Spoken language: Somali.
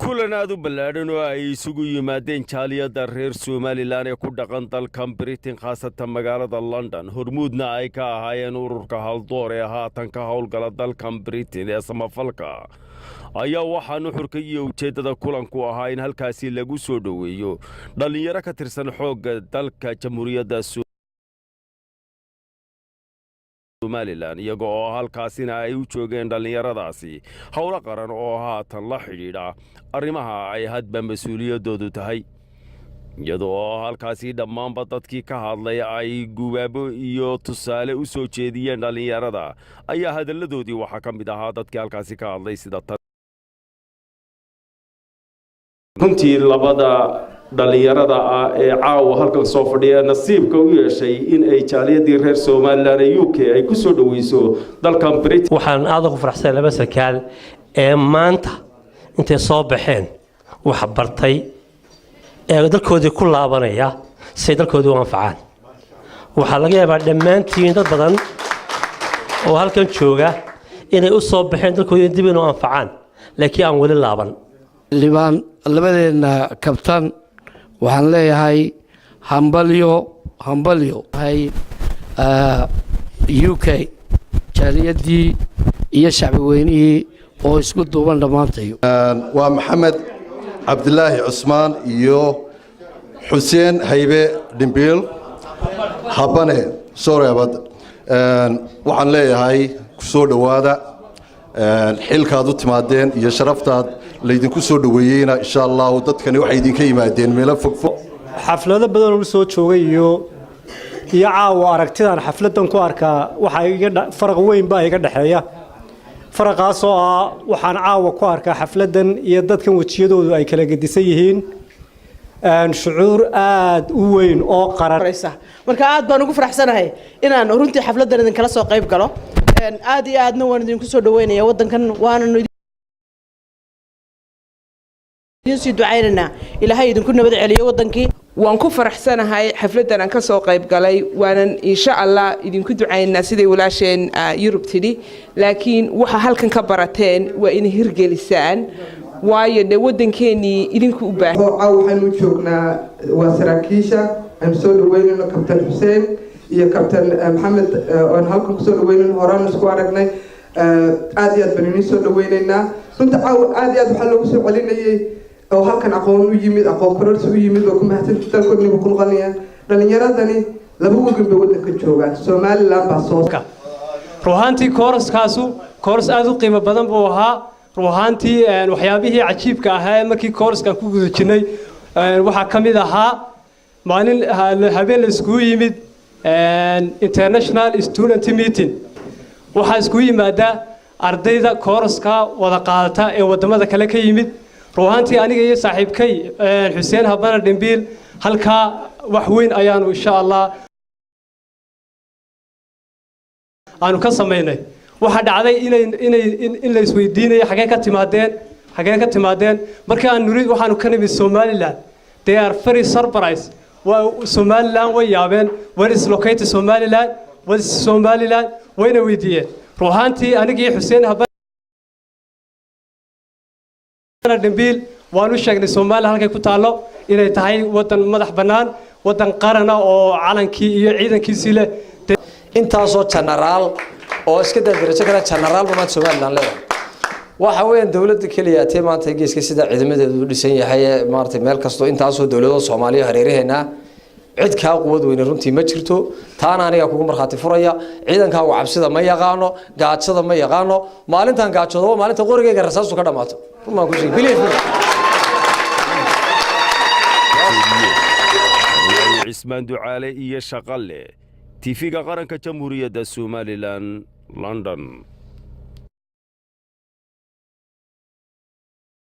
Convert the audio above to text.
kulan aad u ballaadhan oo ay isugu yimaadeen jaaliyadda reer Somaliland ee ku dhaqan dalkan Britain khaasatan magaalada London hormuudna ay ka ahaayeen ururka haldoor ee haatan ka howlgala dalkan Britain ee samafalka ayaa waxaa nuxurka iyo ujeedada kulanku ahaa in halkaasi lagu soo dhoweeyo dhalinyaro ka tirsan xoogga dalka jamhuuriyadda Somaliland iyagoo oo halkaasina ay u joogeen dhalinyaradaasi howlo qaran oo haatan la xidhiidha arrimaha ay hadba mas'uuliyadoodu tahay iyadoo halkaasi dhammaanba dadkii ka hadlay ay gubaabo iyo tusaale u soo jeediyeen dhalinyarada ayaa hadalladoodii waxaa ka mid ahaa dadkii halkaasi ka hadlay sida runtii labada dhalinyarada ee caawa halkan soo fadhiya nasiibka u yeeshay in ay jaaliyadii reer Somaliland ee UK ay ku soo dhaweyso dalkan Britain waxaan aad ugu faraxsanahay laba sarkaal ee maanta intay soo baxeen wax bartay ee dalkoodii ku laabanaya si dalkoodii u anfacaan waxa laga yaabaa dhammaantiin dad badan oo halkan jooga inay u soo baxeen dalkoodii dib inuu anfacaan laakiin aan wali laaban liban labadeena kabtan waxaan leeyahay hambalyo hay UK jaaliyadii iyo shacbi weynihii oo isku duuban dhamaantay waa Maxamed Cabdilaahi Cusmaan iyo Xuseen Haybe Dhimbil habane sooreebad waxaan leeyahay ku soo dhawaada xilkaad u timaadeen iyo sharaftaad laydinku soo dhaweeyayna insha Allah dadkani waxay idinka yimaadeen meel fog xaflado badan oo soo joogay iyo caawa aragtidan xafladan ku arkaa waxa iga farq weyn baa iga dhaxeeya farqaas oo ah waxaan caawa ku arkaa xafladan iyo dadkan wajiyadoodu ay kala gedisan yihiin shucuur aad u weyn oo qararaysa marka aad baan ugu faraxsanahay inaan runtii xafladan idin kala soo qayb galo aad iyo aadna waan idinku soo dhaweynaya wadankan waana si ducaynana ilaahay idinku nabad celiyo wadankii waan ku faraxsanahay xafladan aan ka soo qayb galay waanan insha Allah idinku ducaynaa siday walaasheen Europe tidhi laakiin waxa halkan ka barateen waa in hirgelisaan waayo wadankeeni idinku u baahan waxaan u joognaa waa saraakiisha aan soo dhaweynayno kabtan Xuseen iyo kabtan Maxamed oo halkan ku soo dhaweynayno horaan isku aragnay aad iyo aad baan soo dhaweynaynaa runta aad iyo aad waxa lagu soo celinayay oo halkan aqoon u yimid aqoon kororsi u yimid oo ku mahadsantahay dalkoodna ku noqonayaan dhalinyaradani laba wadan bay wadanka joogaan Somaliland baa soo ruuxantii kooraskaasu kooras aad u qiimo badan buu ahaa ruuxantii waxyaabihii cajiibka ahaa markii kooraskan ku guda jirnay waxa kamid ahaa maalin habeen la isku yimid international student meeting waxa isku yimaada ardayda kooraska wada qaadata ee wadamada kale ka yimid ruuxantii aniga iyo saaxiibkay Xuseen Habana Dhimbil halka wax weyn ayaanu insha Allah aanu ka sameeynay waxa dhacday in la isweydiinay xagee ka timaadeen markii aan nuri waxaanu ka nimid Somaliland they are very surprised waa Somaliland way yaabeen where is located Somaliland what is Somaliland wayna weydiiyeen ruuxantii aniga iyo Xuseen Habana Dhimbil waanu sheegnay Soomaaliya halkay ku taalo inay tahay wadan madax banaan wadan qaran oo calankii iyo ciidankiisii leh intaas oo generaal oo iska darajo kale generaal ma Soomaaliland leeyahay waxa weeyaan dawladda kaliya ee maanta geeska sida ciidamadeedu u dhisan yahay maartay meel kasto intaas oo dawladda Soomaaliya hareeraheena cid ka quwad weyn runtii ma jirto taana aniga kugu marxaati furaya ciidankaagu cabsida ma yaqaano gaajada ma yaqaano maalintan gaajado maalinta qorigeyga rasaasu ka dhamaato ma ku sheeg believe me Ismaan Ducaale iyo Shaqaale TV-ga qaranka Jamhuuriyadda Somaliland London